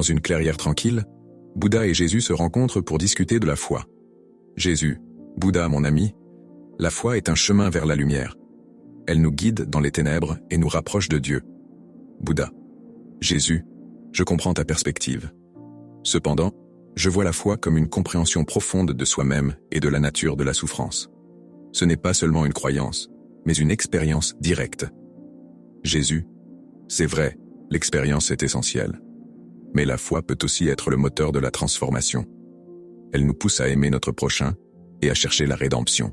Dans une clairière tranquille, Bouddha et Jésus se rencontrent pour discuter de la foi. Jésus, Bouddha mon ami, la foi est un chemin vers la lumière. Elle nous guide dans les ténèbres et nous rapproche de Dieu. Bouddha. Jésus, je comprends ta perspective. Cependant, je vois la foi comme une compréhension profonde de soi-même et de la nature de la souffrance. Ce n'est pas seulement une croyance, mais une expérience directe. Jésus, c'est vrai, l'expérience est essentielle. Mais la foi peut aussi être le moteur de la transformation. Elle nous pousse à aimer notre prochain et à chercher la rédemption.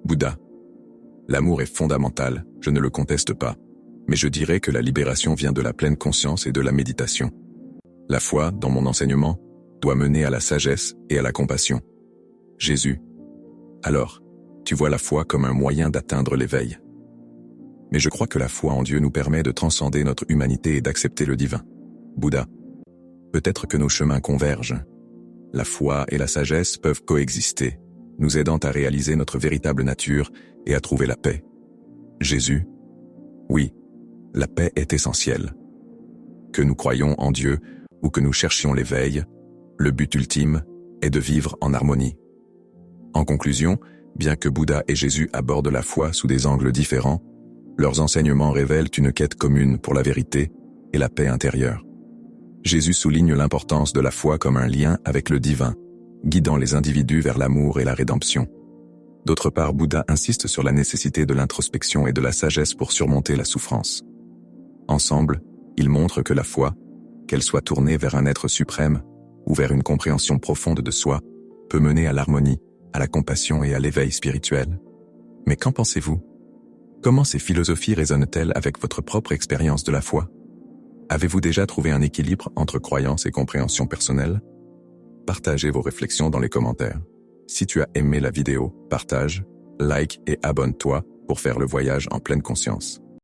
Bouddha. L'amour est fondamental, je ne le conteste pas, mais je dirais que la libération vient de la pleine conscience et de la méditation. La foi, dans mon enseignement, doit mener à la sagesse et à la compassion. Jésus. Alors, tu vois la foi comme un moyen d'atteindre l'éveil. Mais je crois que la foi en Dieu nous permet de transcender notre humanité et d'accepter le divin. Bouddha. Peut-être que nos chemins convergent. La foi et la sagesse peuvent coexister, nous aidant à réaliser notre véritable nature et à trouver la paix. Jésus. Oui, la paix est essentielle. Que nous croyions en Dieu ou que nous cherchions l'éveil, le but ultime est de vivre en harmonie. En conclusion, bien que Bouddha et Jésus abordent la foi sous des angles différents, leurs enseignements révèlent une quête commune pour la vérité et la paix intérieure. Jésus souligne l'importance de la foi comme un lien avec le divin, guidant les individus vers l'amour et la rédemption. D'autre part, Bouddha insiste sur la nécessité de l'introspection et de la sagesse pour surmonter la souffrance. Ensemble, ils montrent que la foi, qu'elle soit tournée vers un être suprême ou vers une compréhension profonde de soi, peut mener à l'harmonie, à la compassion et à l'éveil spirituel. Mais qu'en pensez-vous? Comment ces philosophies résonnent-elles avec votre propre expérience de la foi? Avez-vous déjà trouvé un équilibre entre croyance et compréhension personnelle? Partagez vos réflexions dans les commentaires. Si tu as aimé la vidéo, partage, like et abonne-toi pour faire le voyage en pleine conscience.